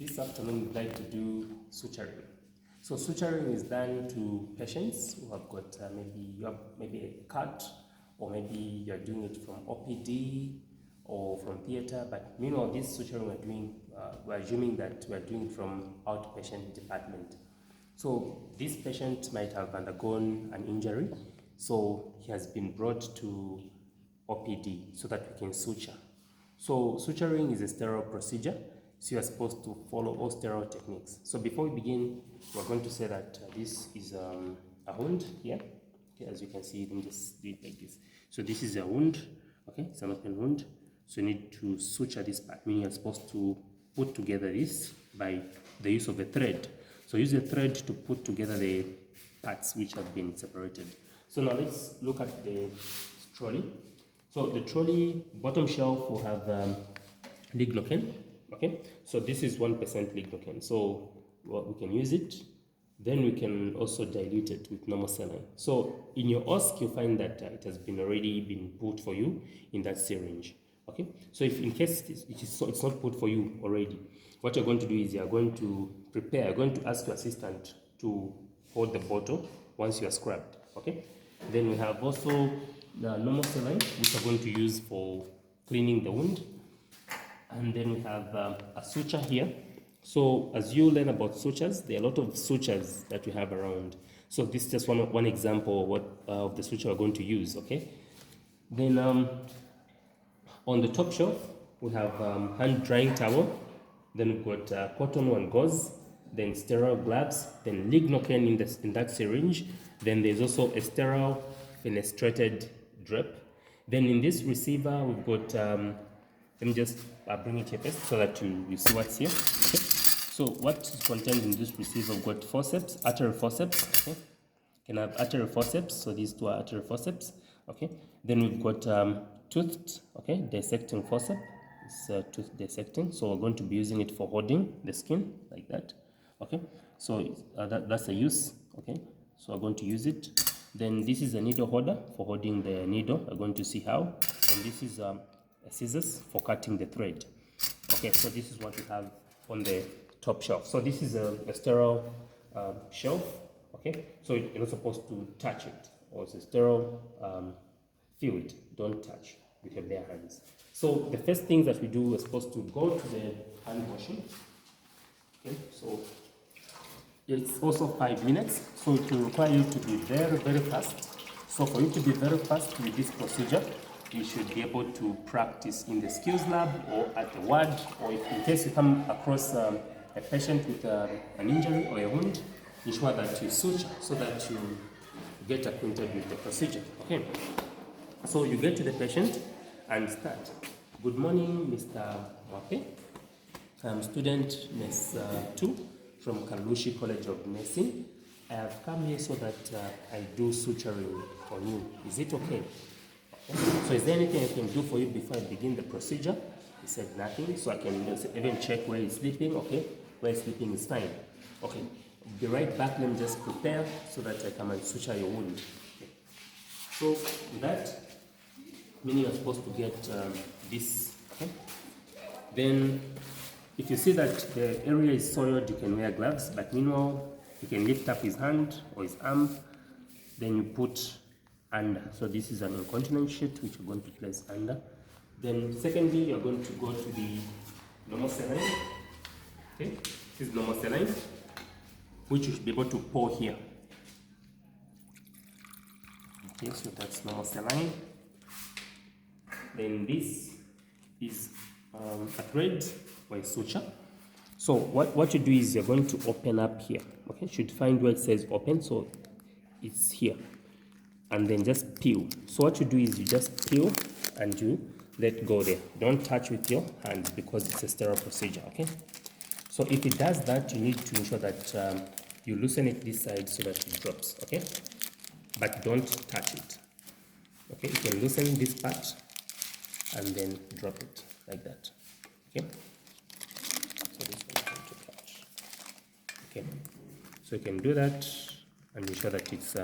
This afternoon we'd like to do suturing. So suturing is done to patients who have got maybe a cut, or maybe you're doing it from OPD or from theater. But meanwhile, this suturing we're assuming that we're doing it from outpatient department. So this patient might have undergone an injury, so he has been brought to OPD so that we can suture. So suturing is a sterile procedure, so you are supposed to follow all sterile techniques. So before we begin, we're going to say that this is a wound here. Okay, as you can see, let me just do it like this. So this is a wound, okay, it's an open wound. So you need to suture this part, meaning you're supposed to put together this by the use of a thread. So use a thread to put together the parts which have been separated. So now let's look at the trolley. So the trolley bottom shelf will have lignocaine. Okay, so this is 1% lignocaine. So we can use it. Then we can also dilute it with normal saline. So in your OSC, you'll find that it has already been put for you in that syringe. Okay, so if in case it's not put for you already, what you're going to do is you're going to ask your assistant to hold the bottle once you are scrubbed. Okay, then we have also the normal saline, which we're going to use for cleaning the wound. And then we have a suture here. So as you learn about sutures, there are a lot of sutures that we have around. So this is just one example of the suture we're going to use. Okay, then on the top shelf we have hand drying towel. Then we've got cotton and gauze, then sterile gloves, then lignocaine in that syringe. Then there's also a sterile fenestrated drip. Then in this receiver we've got let me just bring it here first so that you see what's here. Okay. So what is contained in this receiver? We've got forceps, artery forceps. Okay. Can have artery forceps. So these two are artery forceps. Okay. Then we've got toothed, okay, dissecting forceps. It's tooth dissecting. So we're going to be using it for holding the skin like that. Okay. So that's a use. Okay. So we're going to use it. Then this is a needle holder for holding the needle. We're going to see how. And this is scissors for cutting the thread. Okay, so this is what we have on the top shelf. So this is a sterile shelf. Okay, so you're not supposed to touch it, or it's a sterile field. Don't touch with your bare hands. So the first things that we do, we're supposed to go to the hand washing. Okay, so it's also 5 minutes, so it will require you to be very, very fast. So for you to be very fast with this procedure, you should be able to practice in the skills lab or at the ward, or if in case you come across a patient with an injury or a wound, ensure that you suture so that you get acquainted with the procedure. Okay, so you get to the patient and start. Good morning, Mr. Wape. I'm student Ms. 2 from Kalushi College of Nursing. I have come here so that I do suturing on you. Is it okay? So is there anything I can do for you before I begin the procedure? He said nothing, so I can even check where he's sleeping. Okay, where he's sleeping is fine. Okay, be right back. Let me just prepare so that I come and suture your wound. Okay. So with that, meaning you're supposed to get this. Okay. Then if you see that the area is soiled, you can wear gloves, but meanwhile you can lift up his hand or his arm, then you put under. So this is an incontinence sheet which you're going to place under. Then secondly, you're going to go to the normal saline. Okay, this is normal saline, which you should be able to pour here. Okay, so that's normal saline. Then this is a thread or a suture. So what you do is you're going to open up here. Okay, you should find where it says open, so it's here. And then just peel. So what you do is you just peel and you let go there. Don't touch with your hands because it's a sterile procedure. Okay. So if it does that, you need to ensure that you loosen it this side so that it drops. Okay. But don't touch it. Okay. You can loosen this part and then drop it like that. Okay. So this one is going to touch. Okay. So you can do that and ensure that it's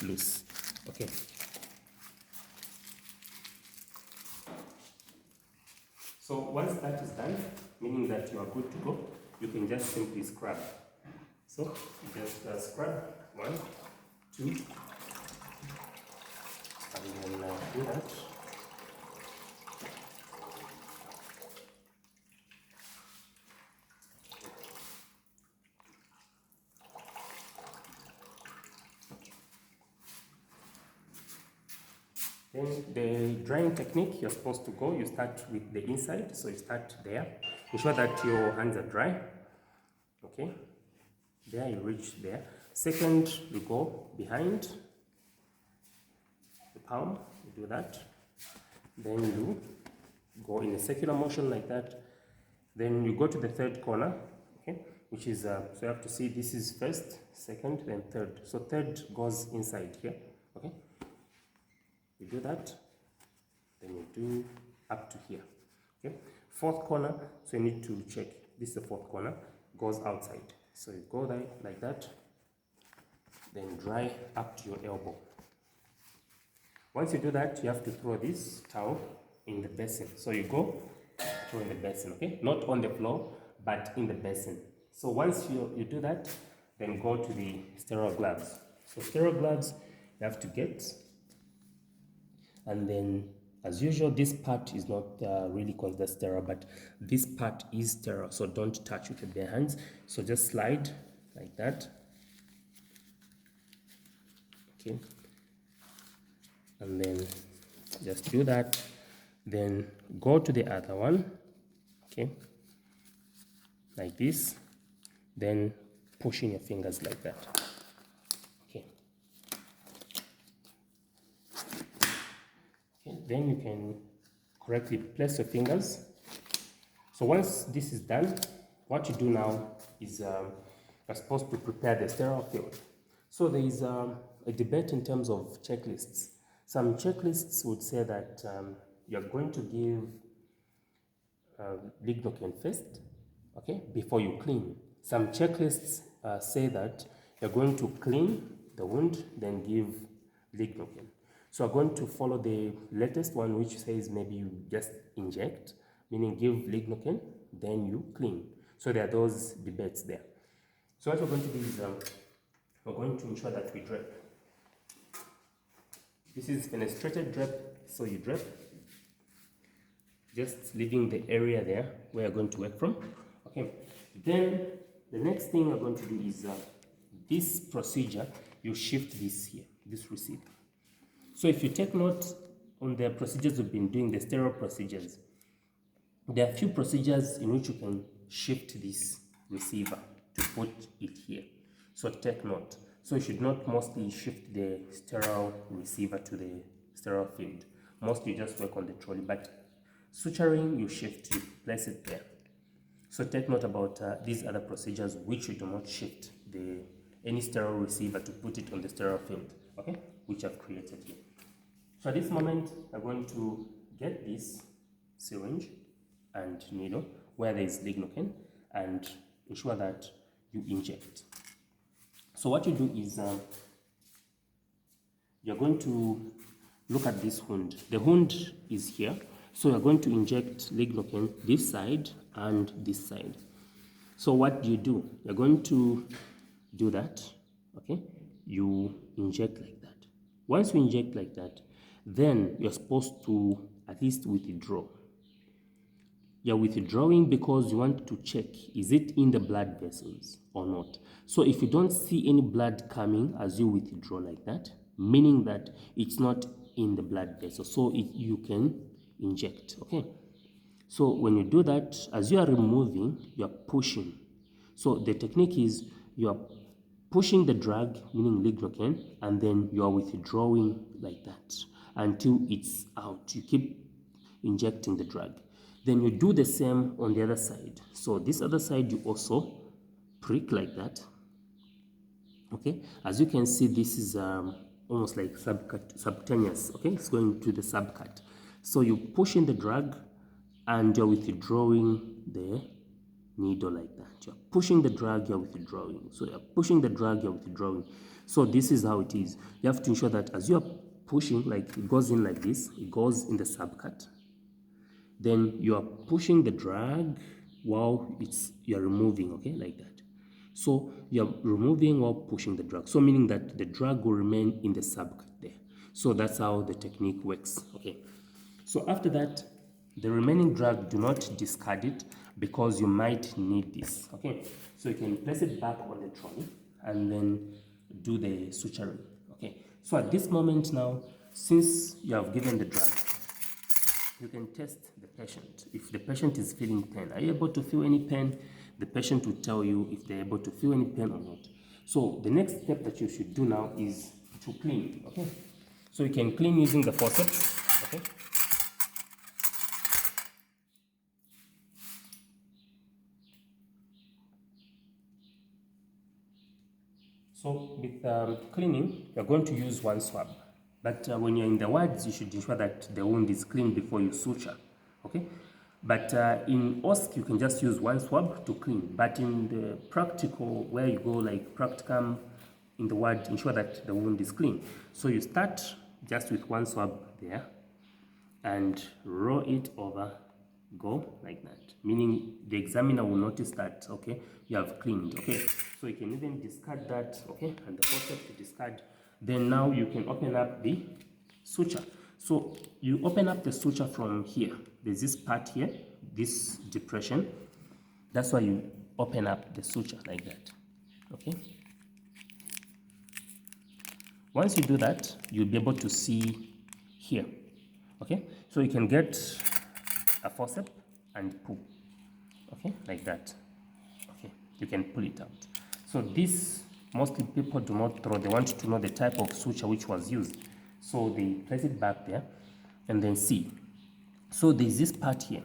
loose. Okay. So once that is done, meaning that you are good to go, you can just simply scrub. So you just scrub 1, 2, and then do that. Then the drying technique, you're supposed to go, you start with the inside, so you start there. Ensure that your hands are dry. Okay, there you reach there. Second, you go behind the palm, you do that. Then you go in a circular motion like that. Then you go to the third corner, okay, which is, so you have to see this is first, second, then third. So third goes inside here, okay. You do that, then you do up to here, okay. Fourth corner, so you need to check, this is the fourth corner, goes outside. So you go there like that, then dry up to your elbow. Once you do that, you have to throw this towel in the basin. So you go, throw in the basin, okay? Not on the floor, but in the basin. So once you do that, then go to the sterile gloves. So sterile gloves, you have to get, and then as usual, this part is not really considered sterile, but this part is sterile, so don't touch with your bare hands. So just slide like that, okay, and then just do that, then go to the other one, okay, like this, then push in your fingers like that, okay. Then you can correctly place your fingers. So once this is done, what you do now is you're supposed to prepare the sterile field. So there is a debate in terms of checklists. Some checklists would say that you're going to give lignocaine first, okay, before you clean. Some checklists say that you're going to clean the wound, then give lignocaine. So I'm going to follow the latest one, which says maybe you just inject, meaning give lignocaine, then you clean. So there are those debates there. So what we're going to do is we're going to ensure that we drape. This is fenestrated drape, so you drape, just leaving the area there where you're going to work from. Okay. Then the next thing we're going to do is this procedure, you shift this here, this receiver. So if you take note on the procedures we've been doing, the sterile procedures, there are a few procedures in which you can shift this receiver to put it here. So take note. So you should not mostly shift the sterile receiver to the sterile field. Mostly you just work on the trolley, but suturing you shift, you place it there. So take note about these other procedures which you do not shift any sterile receiver to put it on the sterile field, okay, which I've created here. So at this moment, I'm going to get this syringe and needle where there is lignocaine and ensure that you inject. So what you do is you're going to look at this wound. The wound is here, so you're going to inject lignocaine this side and this side. So what do? You're going to do that, okay? You inject like that. Once you inject like that, then you're supposed to at least withdraw. You're withdrawing because you want to check, is it in the blood vessels or not? So if you don't see any blood coming as you withdraw like that, meaning that it's not in the blood vessel, so you can inject, okay? So when you do that, as you are removing, you're pushing. So the technique is you're pushing the drug, meaning lignocaine, and then you're withdrawing like that until it's out. You keep injecting the drug. Then you do the same on the other side. So this other side you also prick like that. Okay, as you can see, this is almost like subcutaneous. Okay, it's going to the subcut. So you push in the drug and you're withdrawing the needle like that. You're pushing the drug, you're withdrawing. So you're pushing the drug, you're withdrawing. So this is how it is. You have to ensure that as you're pushing, like it goes in like this, it goes in the subcut. Then you are pushing the drug while you're removing, okay, like that. So you're removing while pushing the drag. So meaning that the drag will remain in the subcut there. So that's how the technique works, okay. So after that, the remaining drag, do not discard it because you might need this, okay. So you can place it back on the trolley and then do the suturing, okay. So at this moment now, since you have given the drag, you can test the patient. If the patient is feeling pain, are you able to feel any pain? The patient will tell you if they're able to feel any pain or not. So the next step that you should do now is to clean, okay. So you can clean using the forceps, okay. So with cleaning, you're going to use one swab. But when you're in the wards, you should ensure that the wound is clean before you suture, okay? But in OSC, you can just use one swab to clean. But in the practical, where you go like practicum in the ward, ensure that the wound is clean. So you start just with one swab there and roll it over, go like that, meaning the examiner will notice that, okay, you have cleaned, okay. So you can even discard that, okay, and the forceps to discard. Then now you can open up the suture. So you open up the suture from here. There's this part here, this depression. That's why you open up the suture like that, okay. Once you do that, you'll be able to see here, okay. So you can get a forceps and pull, okay, like that, okay. You can pull it out. So this, mostly people do not throw, they want to know the type of suture which was used. So they place it back there and then see. So there's this part here,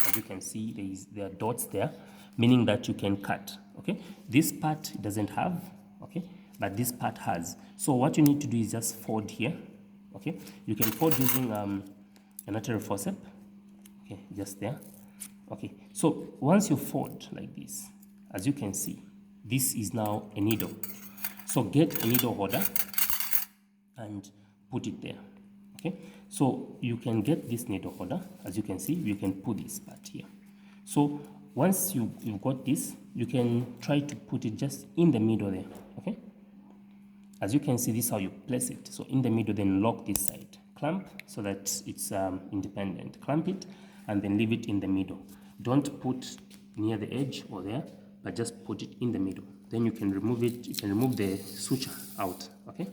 as you can see, there are dots there, meaning that you can cut, okay. This part doesn't have, okay, but this part has. So what you need to do is just fold here, okay. You can fold using a natural forceps, okay, just there, okay. So once you fold like this, as you can see, this is now a needle. So get a needle holder and put it there, okay. So you can get this needle holder, as you can see, you can put this part here. So once you've got this, you can try to put it just in the middle there, okay. As you can see, this is how you place it. So in the middle, then lock this side, clamp so that it's independent, clamp it and then leave it in the middle. Don't put near the edge or there, but just put it in the middle. Then you can remove it, you can remove the suture out, okay.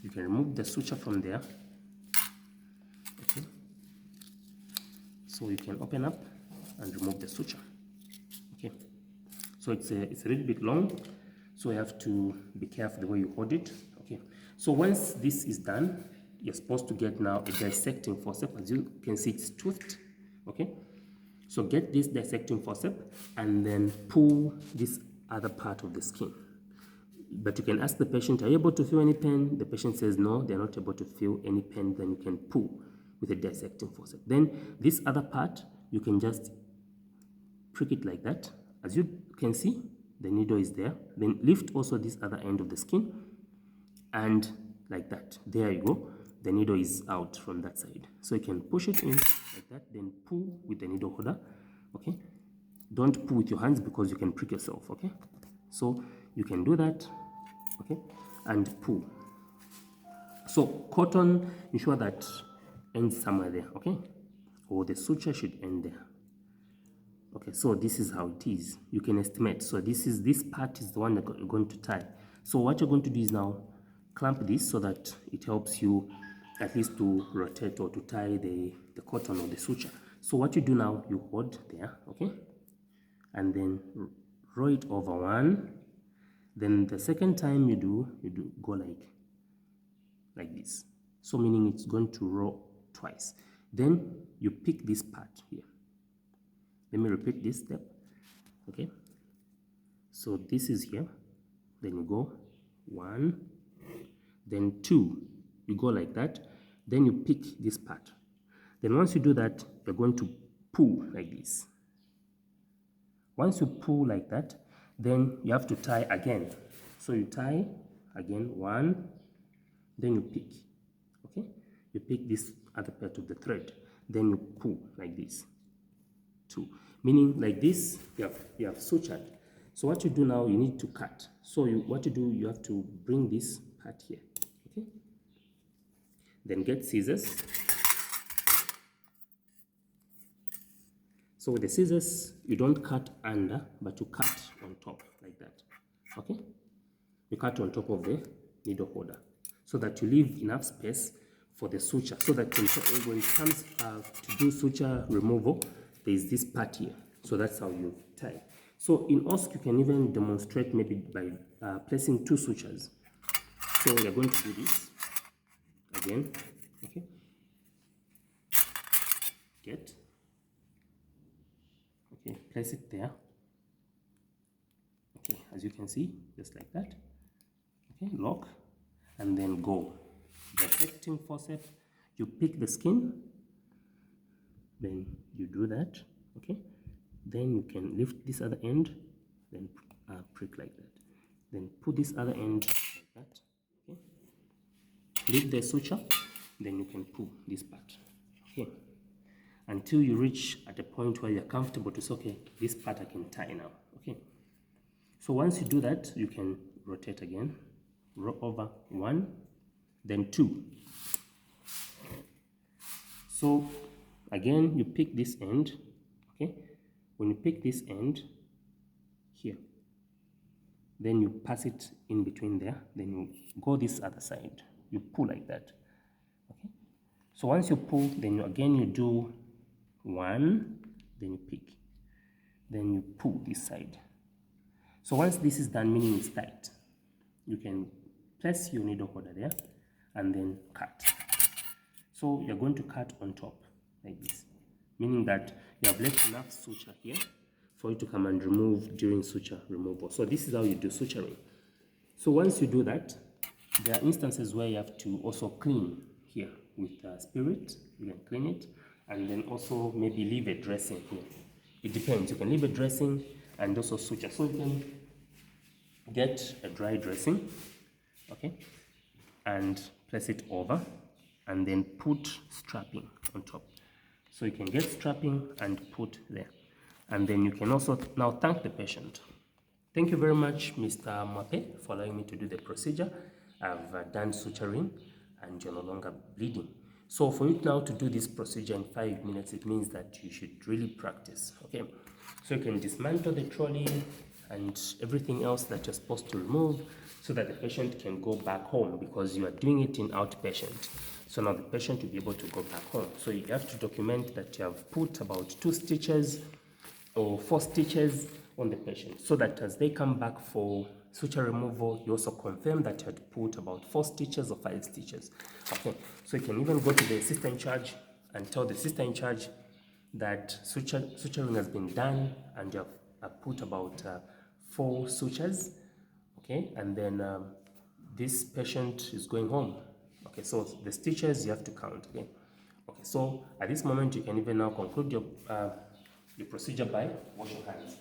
You can remove the suture from there, okay. So you can open up and remove the suture, okay. So it's a little bit long, so you have to be careful the way you hold it, okay. So once this is done, you're supposed to get now a dissecting forceps. As you can see, it's toothed, okay. So get this dissecting forceps and then pull this other part of the skin. But you can ask the patient, are you able to feel any pain? The patient says no, they're not able to feel any pain. Then you can pull with a dissecting forceps. Then this other part, you can just prick it like that. As you can see, the needle is there. Then lift also this other end of the skin and like that. There you go. The needle is out from that side. So you can push it in like that, then pull with the needle holder, okay. Don't pull with your hands because you can prick yourself, okay. So you can do that, okay, and pull. So cotton, ensure that ends somewhere there, okay, or the suture should end there, okay. So this is how it is. You can estimate. So this part is the one that you're going to tie. So what you're going to do is now clamp this so that it helps you at least to rotate or to tie the cotton or the suture. So what you do now, you hold there, okay, and then roll it over one. Then the second time you do go like this. So meaning it's going to roll twice. Then you pick this part here. Let me repeat this step, okay. So this is here. Then you go one, then two. You go like that. Then you pick this part. Then once you do that, you're going to pull like this. Once you pull like that, then you have to tie again. So you tie again, one, then you pick, okay. You pick this other part of the thread, then you pull like this, two. Meaning like this, you have sutured. So what you do now, you need to cut. So what you do, you have to bring this part here, okay? Then get scissors. So with the scissors, you don't cut under, but you cut on top like that, okay? You cut on top of the needle holder so that you leave enough space for the suture, so that when it comes to do suture removal, there is this part here. So that's how you tie. So in OSC, you can even demonstrate maybe by placing 2 sutures. So we are going to do this again, okay? Get, okay, place it there. Okay, as you can see, just like that. Okay, lock, and then go. Dissecting forceps, you pick the skin, then you do that, okay? Then you can lift this other end, then prick like that. Then put this other end like that, okay? Lift the suture, then you can pull this part, okay? Until you reach at a point where you're comfortable to say, okay, this part I can tie now, okay? So once you do that, you can rotate again, roll over 1, then 2. So again, you pick this end, okay? When you pick this end here, then you pass it in between there, then you go this other side, you pull like that, okay? So once you pull, then you do 1, then you pick, then you pull this side. So once this is done, meaning it's tight, you can place your needle holder there and then cut. So you're going to cut on top like this, meaning that you have left enough suture here for you to come and remove during suture removal. So this is how you do suturing. So once you do that, there are instances where you have to also clean here with spirit. You can clean it and then also maybe leave a dressing here. It depends. You can leave a dressing and also suture. So you can get a dry dressing, okay, and place it over, and then put strapping on top. So you can get strapping and put there. And then you can also now thank the patient. Thank you very much, Mr. Mwape, for allowing me to do the procedure. I've done suturing and you're no longer bleeding. So for you now to do this procedure in 5 minutes, it means that you should really practice, okay? So you can dismantle the trolley and everything else that you're supposed to remove so that the patient can go back home, because you are doing it in outpatient. So now the patient will be able to go back home. So you have to document that you have put about 2 stitches or 4 stitches on the patient, so that as they come back for suture removal, you also confirm that you had put about 4 stitches or 5 stitches. Okay, so you can even go to the sister in charge and tell the sister in charge that suturing has been done and you have put about 4 sutures, okay, and then this patient is going home. Okay, so the stitches you have to count, okay. Okay, so at this moment you can even now conclude your procedure by wash your hands.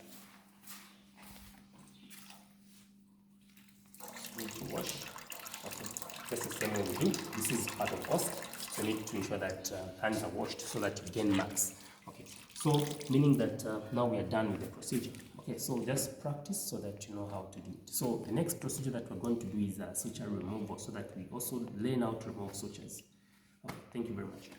Need to wash. Okay, that's the same way we do. This is part of us. So you need to ensure that hands are washed so that you gain marks. Okay, so meaning that now we are done with the procedure. Okay, so just practice so that you know how to do it. So the next procedure that we're going to do is suture removal, so that we also learn how to remove sutures. Okay, thank you very much.